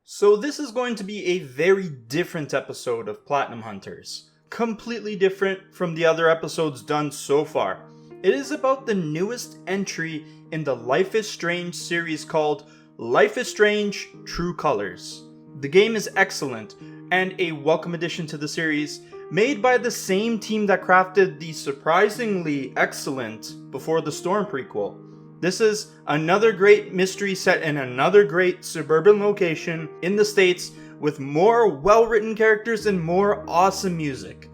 So this is going to be a very different episode of Platinum Hunters. Completely different from the other episodes done so far. It is about the newest entry in the Life is Strange series called Life is Strange True Colors. The game is excellent and a welcome addition to the series, made by the same team that crafted the surprisingly excellent Before the Storm prequel. This is another great mystery set in another great suburban location in the States with more well-written characters and more awesome music.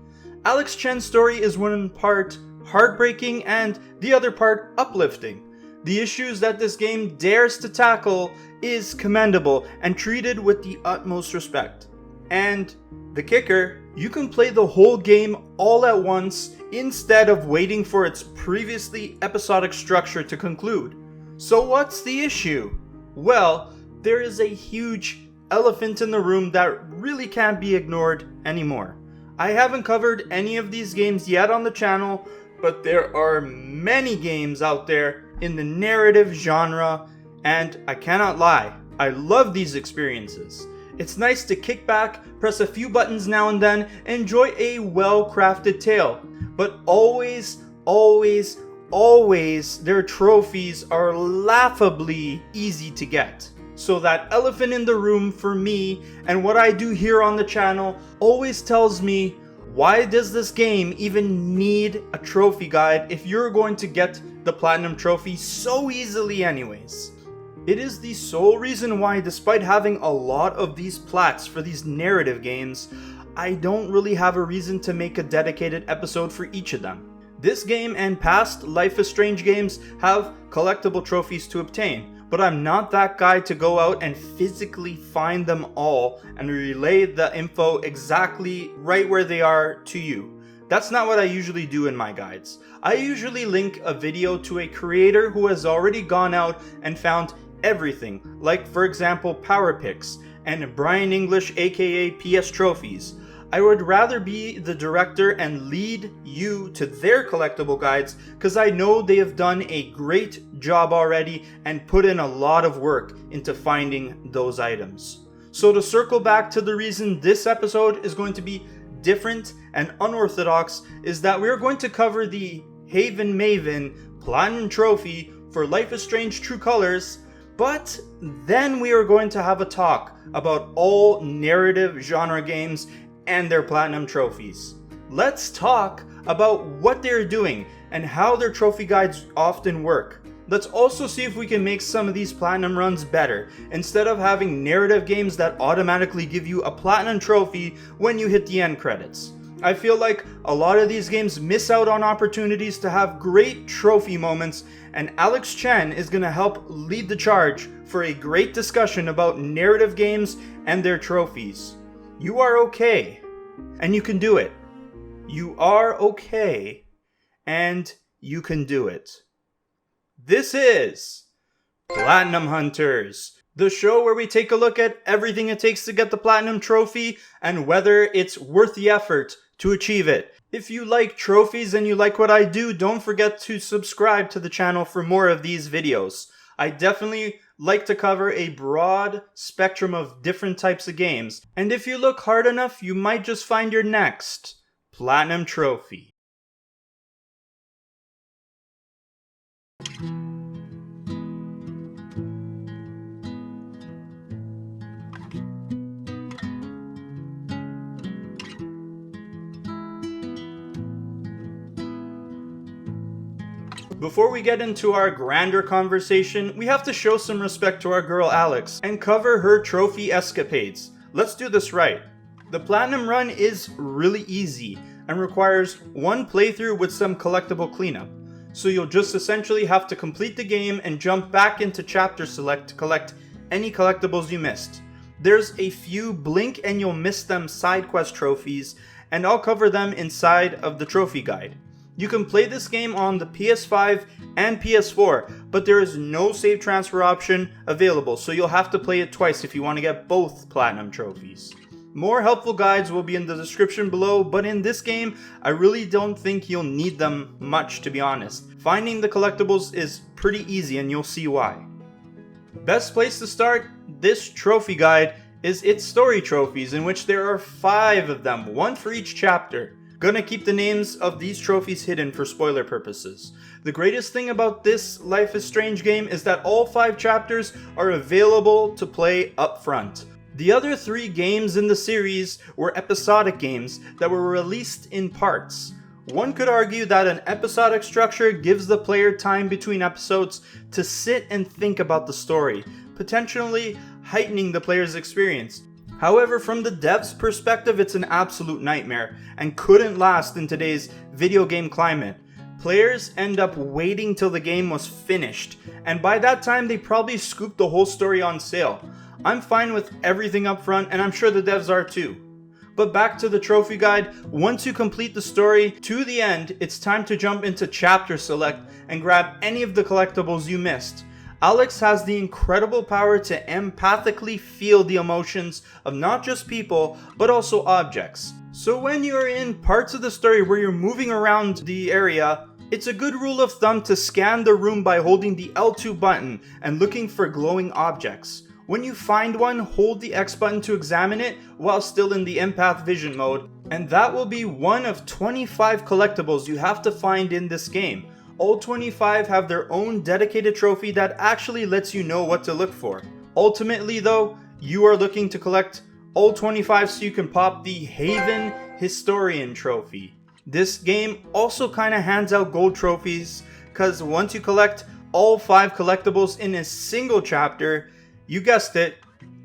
Alex Chen's story is one part heartbreaking and the other part uplifting. The issues that this game dares to tackle is commendable and treated with the utmost respect. And the kicker, you can play the whole game all at once instead of waiting for its previously episodic structure to conclude. So what's the issue? Well, there is a huge elephant in the room that really can't be ignored anymore. I haven't covered any of these games yet on the channel, but there are many games out there in the narrative genre, and I cannot lie, I love these experiences. It's nice to kick back, press a few buttons now and then, enjoy a well-crafted tale. But always, their trophies are laughably easy to get. So that elephant in the room for me, and what I do here on the channel, always tells me, why does this game even need a trophy guide if you're going to get the Platinum Trophy so easily anyways? It is the sole reason why, despite having a lot of these plats for these narrative games, I don't really have a reason to make a dedicated episode for each of them. This game and past Life is Strange games have collectible trophies to obtain, but I'm not that guy to go out and physically find them all and relay the info exactly right where they are to you. That's not what I usually do in my guides. I usually link a video to a creator who has already gone out and found everything, like for example Power Picks and Brian English aka PS Trophies. I would rather be the director and lead you to their collectible guides because I know they have done a great job already and put in a lot of work into finding those items. So to circle back to the reason this episode is going to be different and unorthodox is that we're going to cover the Haven Maven Platinum Trophy for Life is Strange True Colors, but then we are going to have a talk about all narrative genre games and their Platinum Trophies. Let's talk about what they're doing and how their trophy guides often work. Let's also see if we can make some of these Platinum runs better, instead of having narrative games that automatically give you a Platinum Trophy when you hit the end credits. I feel like a lot of these games miss out on opportunities to have great trophy moments, and Alex Chen is going to help lead the charge for a great discussion about narrative games and their trophies. You are okay, and you can do it. You are okay, and you can do it. This is Platinum Hunters, the show where we take a look at everything it takes to get the Platinum Trophy and whether it's worth the effort to achieve it. If you like trophies and you like what I do, don't forget to subscribe to the channel for more of these videos. I definitely like to cover a broad spectrum of different types of games, and if you look hard enough, you might just find your next Platinum Trophy. Before we get into our grander conversation, we have to show some respect to our girl Alex and cover her trophy escapades. Let's do this right. The Platinum run is really easy and requires one playthrough with some collectible cleanup. So you'll just essentially have to complete the game and jump back into Chapter Select to collect any collectibles you missed. There's a few blink and you'll miss them side quest trophies, and I'll cover them inside of the trophy guide. You can play this game on the PS5 and PS4, but there is no save transfer option available, so you'll have to play it twice if you want to get both Platinum Trophies. More helpful guides will be in the description below, but in this game, I really don't think you'll need them much, to be honest. Finding the collectibles is pretty easy and you'll see why. Best place to start this trophy guide is its story trophies, in which there are 5 of them, 1 for each chapter. Gonna keep the names of these trophies hidden for spoiler purposes. The greatest thing about this Life is Strange game is that all 5 chapters are available to play up front. The other 3 games in the series were episodic games that were released in parts. One could argue that an episodic structure gives the player time between episodes to sit and think about the story, potentially heightening the player's experience. However, from the devs' perspective, it's an absolute nightmare and couldn't last in today's video game climate. Players end up waiting till the game was finished, and by that time they probably scooped the whole story on sale. I'm fine with everything up front, and I'm sure the devs are too. But back to the trophy guide, once you complete the story to the end, it's time to jump into chapter select and grab any of the collectibles you missed. Alex has the incredible power to empathically feel the emotions of not just people, but also objects. So when you're in parts of the story where you're moving around the area, it's a good rule of thumb to scan the room by holding the L2 button and looking for glowing objects. When you find one, hold the X button to examine it while still in the empath vision mode, and that will be one of 25 collectibles you have to find in this game. All 25 have their own dedicated trophy that actually lets you know what to look for. Ultimately though, you are looking to collect all 25 so you can pop the Haven Historian trophy. This game also kinda hands out gold trophies, cause once you collect all 5 collectibles in a single chapter, you guessed it,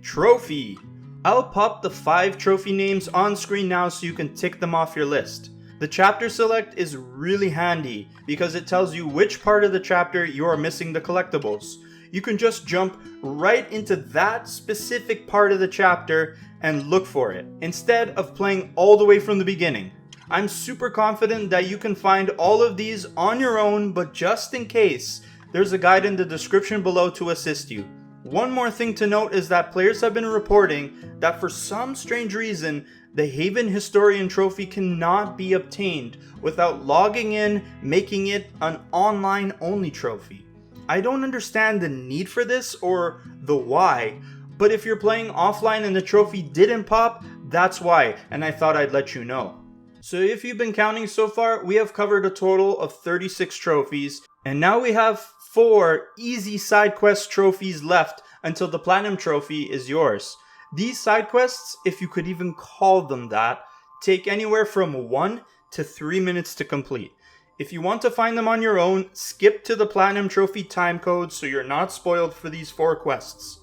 trophy. I'll pop the 5 trophy names on screen now so you can tick them off your list. The chapter select is really handy because it tells you which part of the chapter you are missing the collectibles. You can just jump right into that specific part of the chapter and look for it, instead of playing all the way from the beginning. I'm super confident that you can find all of these on your own, but just in case, there's a guide in the description below to assist you. One more thing to note is that players have been reporting that for some strange reason, the Haven Historian trophy cannot be obtained without logging in, making it an online only trophy. I don't understand the need for this or the why, but if you're playing offline and the trophy didn't pop, that's why, and I thought I'd let you know. So if you've been counting so far, we have covered a total of 36 trophies, and now we have 4 easy side quest trophies left until the platinum trophy is yours. These side quests, if you could even call them that, take anywhere from 1 to 3 minutes to complete. If you want to find them on your own, skip to the platinum trophy time code so you're not spoiled for these 4 quests.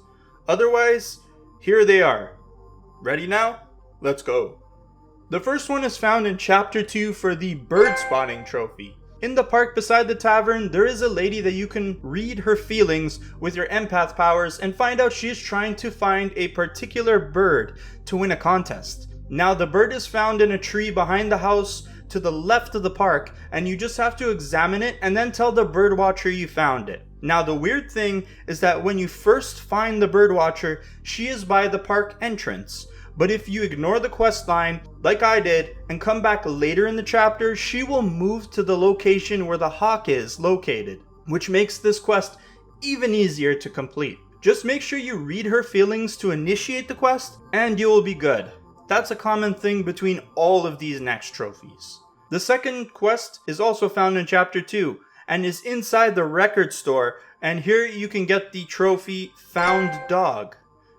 Otherwise, here they are. Ready now? Let's go. The first one is found in chapter 2 for the bird spotting trophy. In the park beside the tavern, there is a lady that you can read her feelings with your empath powers and find out she is trying to find a particular bird to win a contest. Now the bird is found in a tree behind the house to the left of the park, and you just have to examine it and then tell the bird watcher you found it. Now the weird thing is that when you first find the bird watcher, she is by the park entrance. But if you ignore the quest line, like I did, and come back later in the chapter, she will move to the location where the hawk is located, which makes this quest even easier to complete. Just make sure you read her feelings to initiate the quest, and you will be good. That's a common thing between all of these next trophies. The second quest is also found in chapter 2, and is inside the record store, and here you can get the trophy Found Dog.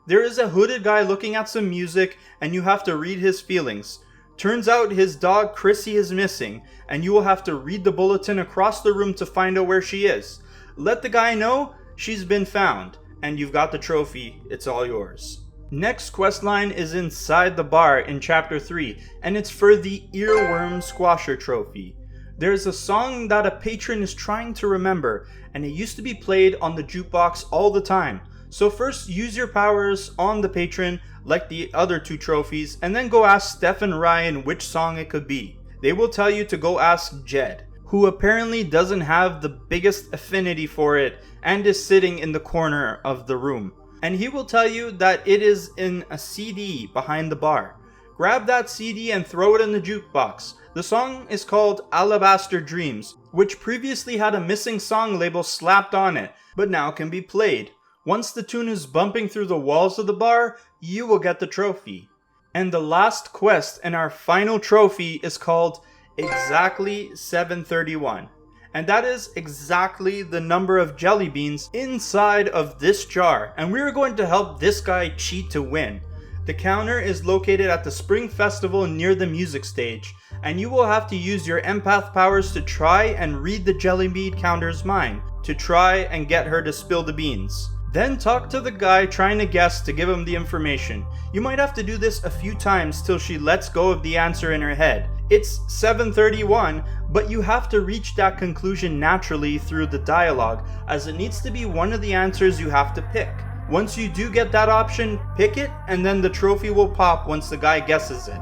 There is a hooded guy looking at some music, and you have to read his feelings. Turns out his dog Chrissy is missing, and you will have to read the bulletin across the room to find out where she is. Let the guy know she's been found, and you've got the trophy. It's all yours. Next questline is inside the bar in chapter 3, and it's for the Earworm Squasher trophy. There's a song that a patron is trying to remember, and it used to be played on the jukebox all the time. So first use your powers on the patron like the other 2 trophies, and then go ask Steph and Ryan which song it could be. They will tell you to go ask Jed, who apparently doesn't have the biggest affinity for it and is sitting in the corner of the room. And he will tell you that it is in a CD behind the bar. Grab that CD and throw it in the jukebox. The song is called Alabaster Dreams, which previously had a missing song label slapped on it, but now can be played. Once the tune is bumping through the walls of the bar, you will get the trophy. And the last quest and our final trophy is called Exactly 731. And that is exactly the number of jelly beans inside of this jar. And we are going to help this guy cheat to win. The counter is located at the Spring Festival near the music stage. And you will have to use your empath powers to try and read the jelly bean counter's mind, to try and get her to spill the beans. Then talk to the guy trying to guess to give him the information. You might have to do this a few times till she lets go of the answer in her head. It's 731, but you have to reach that conclusion naturally through the dialogue, as it needs to be one of the answers you have to pick. Once you do get that option, pick it, and then the trophy will pop once the guy guesses it.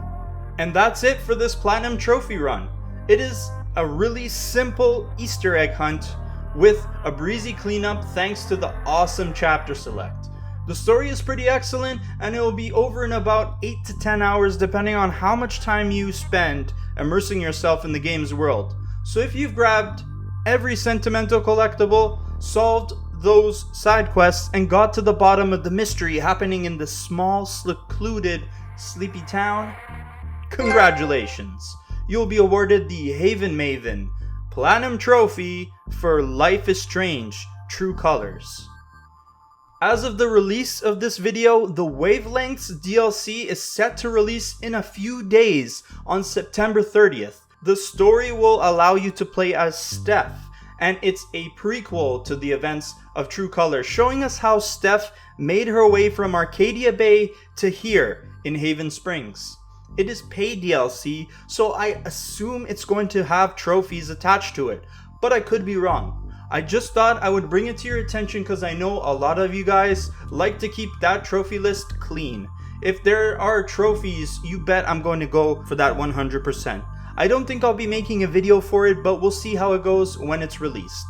And that's it for this Platinum Trophy run. It is a really simple Easter egg hunt with a breezy cleanup thanks to the awesome chapter select. The story is pretty excellent, and it will be over in about 8 to 10 hours depending on how much time you spend immersing yourself in the game's world. So if you've grabbed every sentimental collectible, solved those side quests, and got to the bottom of the mystery happening in this small, secluded, sleepy town, congratulations! You'll be awarded the Haven Maven Platinum Trophy for Life is Strange True Colors. As of the release of this video, the Wavelengths DLC is set to release in a few days on September 30th. The story will allow you to play as Steph, and it's a prequel to the events of True Colors, showing us how Steph made her way from Arcadia Bay to here in Haven Springs. It is paid DLC, so I assume it's going to have trophies attached to it, but I could be wrong. I just thought I would bring it to your attention because I know a lot of you guys like to keep that trophy list clean. If there are trophies, you bet I'm going to go for that 100%. I don't think I'll be making a video for it, but we'll see how it goes when it's released.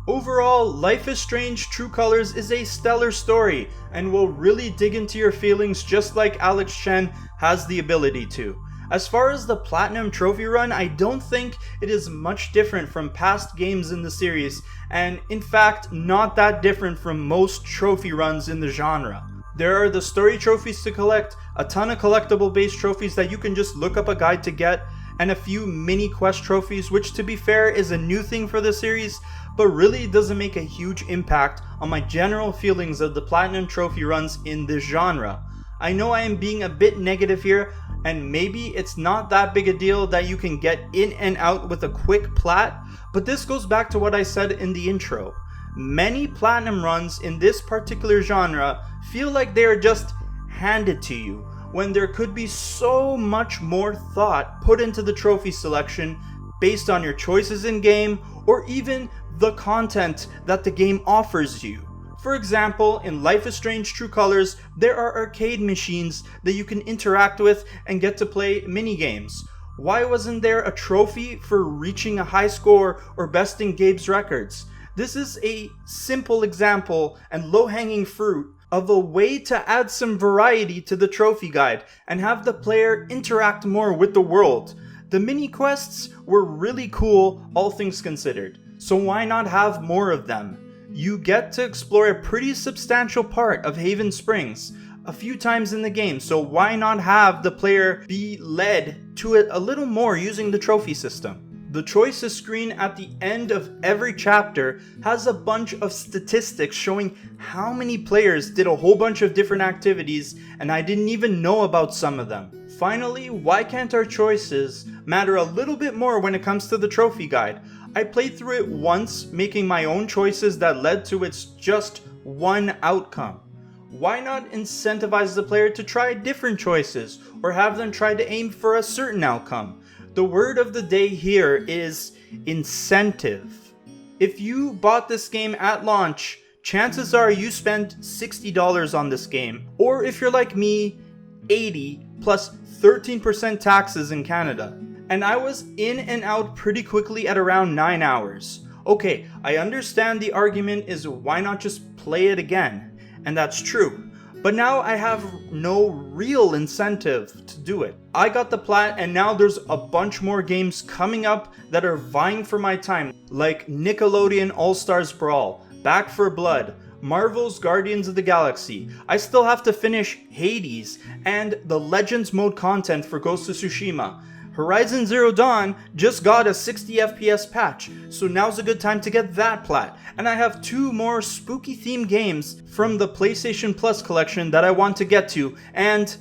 Overall, Life is Strange True Colors is a stellar story and will really dig into your feelings just like Alex Chen has the ability to. As far as the Platinum Trophy run, I don't think it is much different from past games in the series, and in fact not that different from most trophy runs in the genre. There are the story trophies to collect, a ton of collectible based trophies that you can just look up a guide to get, and a few mini quest trophies, which to be fair is a new thing for the series, but really doesn't make a huge impact on my general feelings of the Platinum Trophy runs in this genre. I know I am being a bit negative here, and maybe it's not that big a deal that you can get in and out with a quick plat, but this goes back to what I said in the intro. Many Platinum runs in this particular genre feel like they are just handed to you, when there could be so much more thought put into the trophy selection based on your choices in game or even the content that the game offers you. For example, in Life is Strange True Colors, there are arcade machines that you can interact with and get to play minigames. Why wasn't there a trophy for reaching a high score or besting Gabe's records? This is a simple example and low-hanging fruit of a way to add some variety to the trophy guide and have the player interact more with the world. The mini quests were really cool, all things considered, so why not have more of them? You get to explore a pretty substantial part of Haven Springs a few times in the game, so why not have the player be led to it a little more using the trophy system? The choices screen at the end of every chapter has a bunch of statistics showing how many players did a whole bunch of different activities, and I didn't even know about some of them. Finally, why can't our choices matter a little bit more when it comes to the trophy guide? I played through it once, making my own choices that led to its just one outcome. Why not incentivize the player to try different choices, or have them try to aim for a certain outcome? The word of the day here is incentive. If you bought this game at launch, chances are you spent $60 on this game. Or if you're like me, $80 plus 13% taxes in Canada. And I was in and out pretty quickly at around 9 hours. Okay, I understand the argument is why not just play it again? And that's true. But now I have no real incentive to do it. I got the plat, and now there's a bunch more games coming up that are vying for my time, like Nickelodeon All-Stars Brawl, Back 4 Blood, Marvel's Guardians of the Galaxy. I still have to finish Hades and the Legends mode content for Ghost of Tsushima. Horizon Zero Dawn just got a 60 FPS patch, so now's a good time to get that plat. And I have 2 more spooky themed games from the PlayStation Plus collection that I want to get to, and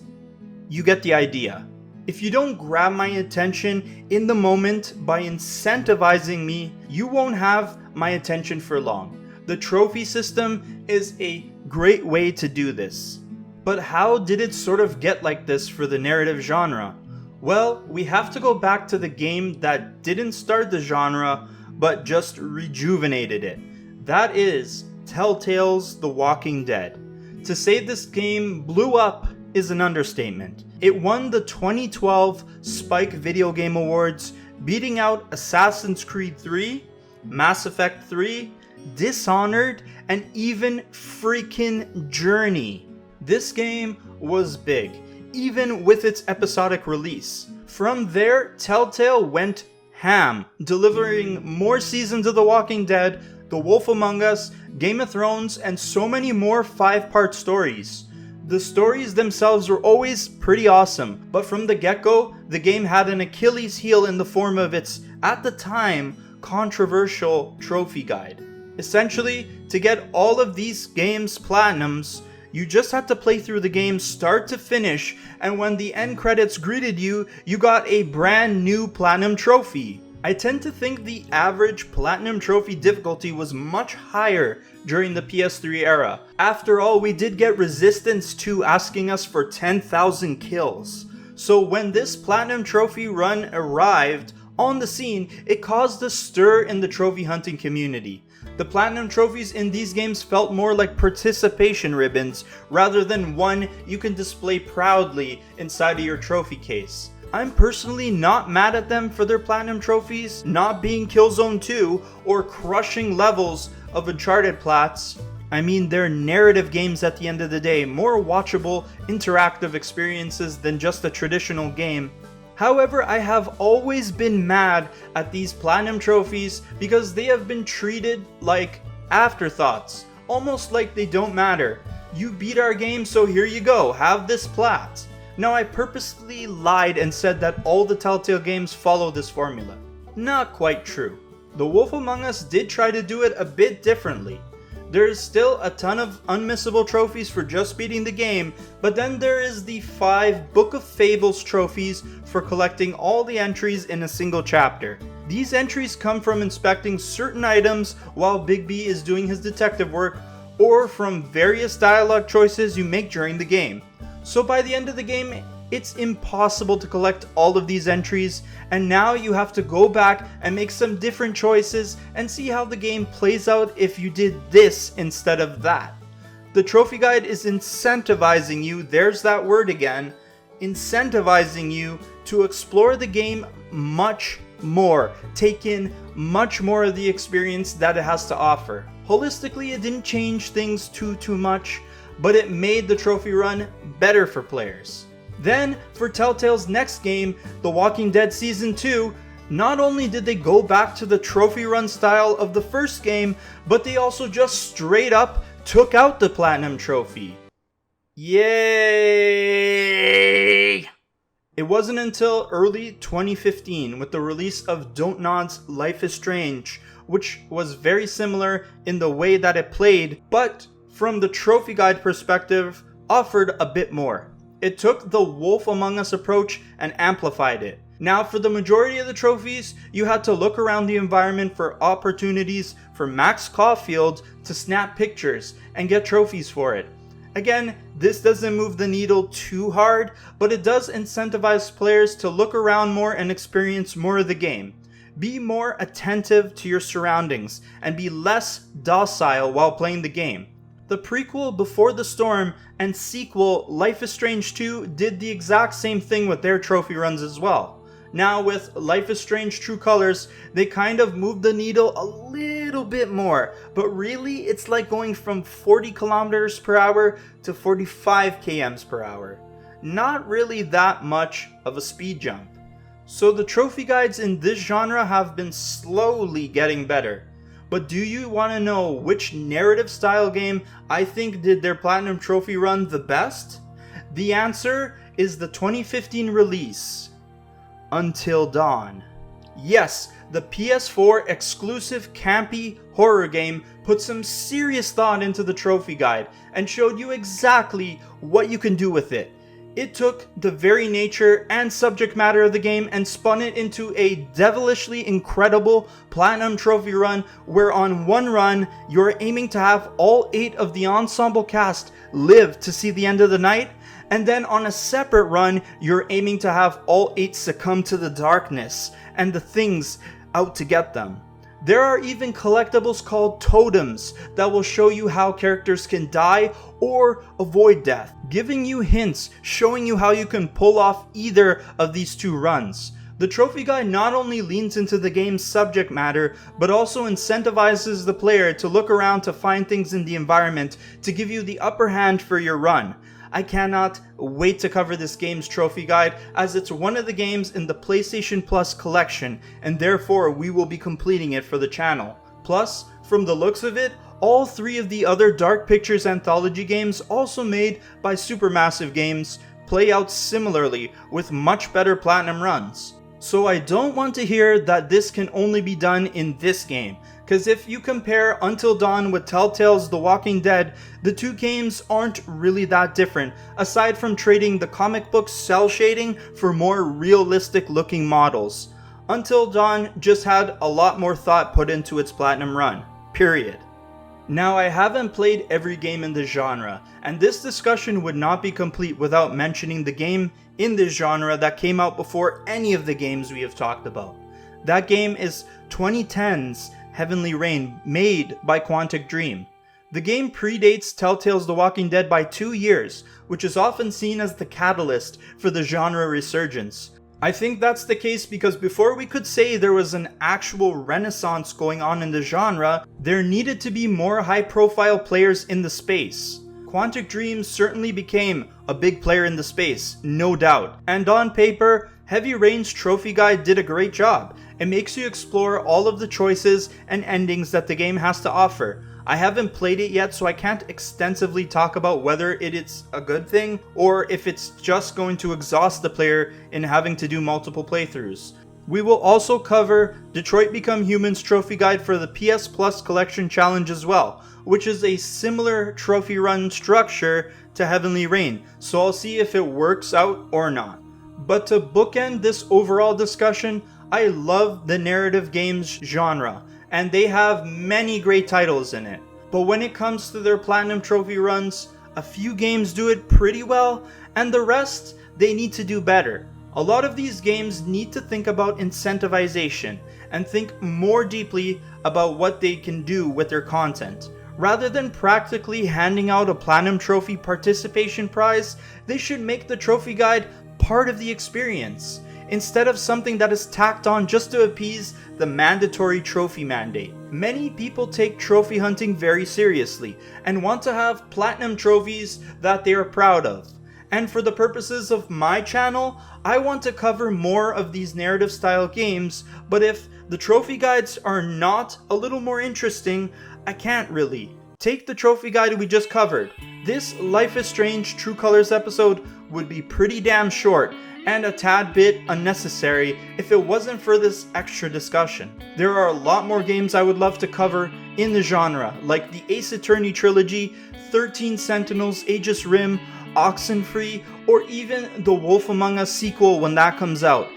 you get the idea. If you don't grab my attention in the moment by incentivizing me, you won't have my attention for long. The trophy system is a great way to do this. But how did it sort of get like this for the narrative genre? Well, we have to go back to the game that didn't start the genre, but just rejuvenated it. That is Telltale's The Walking Dead. To say this game blew up is an understatement. It won the 2012 Spike Video Game Awards, beating out Assassin's Creed 3, Mass Effect 3, Dishonored, and even freaking Journey. This game was big, even with its episodic release. From there, Telltale went ham, delivering more seasons of The Walking Dead, The Wolf Among Us, Game of Thrones, and so many more 5-part stories. The stories themselves were always pretty awesome, but from the get-go, the game had an Achilles heel in the form of its, at the time, controversial trophy guide. Essentially, to get all of these games platinums, you just had to play through the game start to finish, and when the end credits greeted you, you got a brand new platinum trophy. I tend to think the average platinum trophy difficulty was much higher during the PS3 era. After all, we did get Resistance 2 asking us for 10,000 kills. So when this platinum trophy run arrived on the scene, it caused a stir in the trophy hunting community. The platinum trophies in these games felt more like participation ribbons rather than one you can display proudly inside of your trophy case. I'm personally not mad at them for their platinum trophies not being Killzone 2 or crushing levels of Uncharted plats. I mean, they're narrative games at the end of the day, more watchable, interactive experiences than just a traditional game. However, I have always been mad at these platinum trophies because they have been treated like afterthoughts, almost like they don't matter. You beat our game, so here you go, have this plat. Now, I purposely lied and said that all the Telltale games follow this formula. Not quite true. The Wolf Among Us did try to do it a bit differently. There is still a ton of unmissable trophies for just beating the game, but then there is the 5 Book of Fables trophies for collecting all the entries in a single chapter. These entries come from inspecting certain items while Big B is doing his detective work, or from various dialogue choices you make during the game. So by the end of the game, it's impossible to collect all of these entries, and now you have to go back and make some different choices and see how the game plays out if you did this instead of that. The trophy guide is incentivizing you, there's that word again, incentivizing you to explore the game much more, take in much more of the experience that it has to offer. Holistically, it didn't change things too much, but it made the trophy run better for players. Then, for Telltale's next game, The Walking Dead Season 2, not only did they go back to the trophy run style of the first game, but they also just straight up took out the Platinum Trophy. Yay! It wasn't until early 2015 with the release of Don't Nod's Life is Strange, which was very similar in the way that it played, but from the trophy guide perspective, offered a bit more. It took the Wolf Among Us approach and amplified it. Now, for the majority of the trophies, you had to look around the environment for opportunities for Max Caulfield to snap pictures and get trophies for it. Again, this doesn't move the needle too hard, but it does incentivize players to look around more and experience more of the game. Be more attentive to your surroundings and be less docile while playing the game. The prequel Before the Storm and sequel Life is Strange 2 did the exact same thing with their trophy runs as well. Now with Life is Strange True Colors, they kind of moved the needle a little bit more, but really it's like going from 40 kilometers per hour to 45 kms per hour. Not really that much of a speed jump. So the trophy guides in this genre have been slowly getting better. But do you want to know which narrative style game I think did their Platinum Trophy run the best? The answer is the 2015 release, Until Dawn. Yes, the PS4 exclusive campy horror game put some serious thought into the trophy guide and showed you exactly what you can do with it. It took the very nature and subject matter of the game and spun it into a devilishly incredible Platinum Trophy run where on one run you're aiming to have all 8 of the ensemble cast live to see the end of the night, and then on a separate run you're aiming to have all 8 succumb to the darkness and the things out to get them. There are even collectibles called totems that will show you how characters can die or avoid death, giving you hints showing you how you can pull off either of these 2 runs. The trophy guide not only leans into the game's subject matter, but also incentivizes the player to look around to find things in the environment to give you the upper hand for your run. I cannot wait to cover this game's trophy guide, as it's one of the games in the PlayStation Plus collection, and therefore we will be completing it for the channel. Plus, from the looks of it, all 3 of the other Dark Pictures anthology games, also made by Supermassive Games, play out similarly with much better platinum runs. So I don't want to hear that this can only be done in this game, because if you compare Until Dawn with Telltale's The Walking Dead, the 2 games aren't really that different, aside from trading the comic book cell shading for more realistic looking models. Until Dawn just had a lot more thought put into its platinum run, period. Now, I haven't played every game in the genre, and this discussion would not be complete without mentioning the game in this genre that came out before any of the games we have talked about. That game is 2010's Heavenly Rain, made by Quantic Dream. The game predates Telltale's The Walking Dead by 2 years, which is often seen as the catalyst for the genre resurgence. I think that's the case because before we could say there was an actual renaissance going on in the genre, there needed to be more high-profile players in the space. Quantic Dream certainly became a big player in the space, no doubt. And on paper, Heavy Rain's trophy guide did a great job. It makes you explore all of the choices and endings that the game has to offer. I haven't played it yet, so I can't extensively talk about whether it's a good thing or if it's just going to exhaust the player in having to do multiple playthroughs. We will also cover Detroit Become Human's trophy guide for the PS Plus Collection Challenge as well, which is a similar trophy run structure to Heavenly Rain, so I'll see if it works out or not. But to bookend this overall discussion, I love the narrative games genre, and they have many great titles in it. But when it comes to their Platinum Trophy runs, a few games do it pretty well, and the rest, they need to do better. A lot of these games need to think about incentivization, and think more deeply about what they can do with their content. Rather than practically handing out a Platinum Trophy participation prize, they should make the trophy guide part of the experience, instead of something that is tacked on just to appease the mandatory trophy mandate. Many people take trophy hunting very seriously and want to have platinum trophies that they are proud of. And for the purposes of my channel, I want to cover more of these narrative style games, but if the trophy guides are not a little more interesting, I can't really. Take the trophy guide we just covered. This Life is Strange True Colors episode would be pretty damn short and a tad bit unnecessary if it wasn't for this extra discussion. There are a lot more games I would love to cover in the genre, like the Ace Attorney trilogy, 13 Sentinels, Aegis Rim, Oxenfree, or even the Wolf Among Us sequel when that comes out,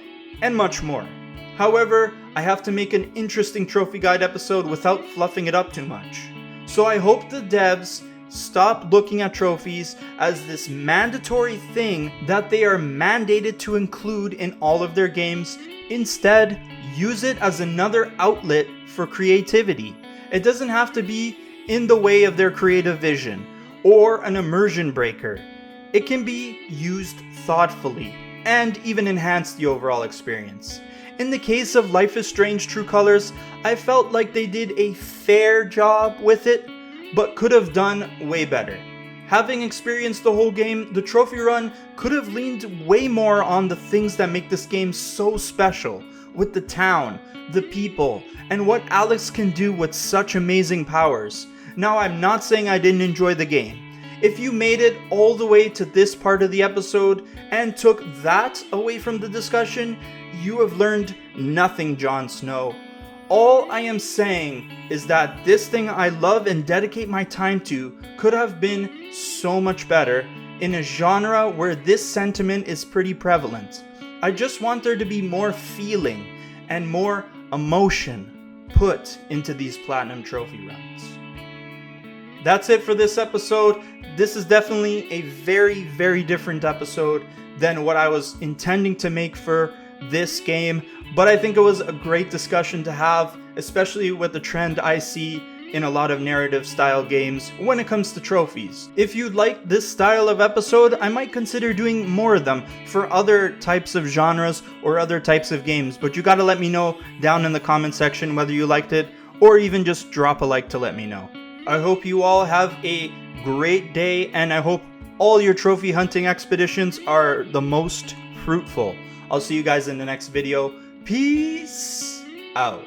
and much more. However, I have to make an interesting trophy guide episode without fluffing it up too much. So I hope the devs stop looking at trophies as this mandatory thing that they are mandated to include in all of their games. Instead, use it as another outlet for creativity. It doesn't have to be in the way of their creative vision or an immersion breaker. It can be used thoughtfully and even enhance the overall experience. In the case of Life is Strange True Colors, I felt like they did a fair job with it, but could have done way better. Having experienced the whole game, the trophy run could have leaned way more on the things that make this game so special, with the town, the people, and what Alex can do with such amazing powers. Now, I'm not saying I didn't enjoy the game. If you made it all the way to this part of the episode and took that away from the discussion, you have learned nothing, Jon Snow. All I am saying is that this thing I love and dedicate my time to could have been so much better in a genre where this sentiment is pretty prevalent. I just want there to be more feeling and more emotion put into these Platinum Trophy rounds. That's it for this episode. This is definitely a very, very different episode than what I was intending to make for this game, but I think it was a great discussion to have, especially with the trend I see in a lot of narrative style games when it comes to trophies. If you'd like this style of episode, I might consider doing more of them for other types of genres or other types of games, but you gotta let me know down in the comment section whether you liked it, or even just drop a like to let me know. I hope you all have a great day, and I hope all your trophy hunting expeditions are the most fruitful. I'll see you guys in the next video. Peace out.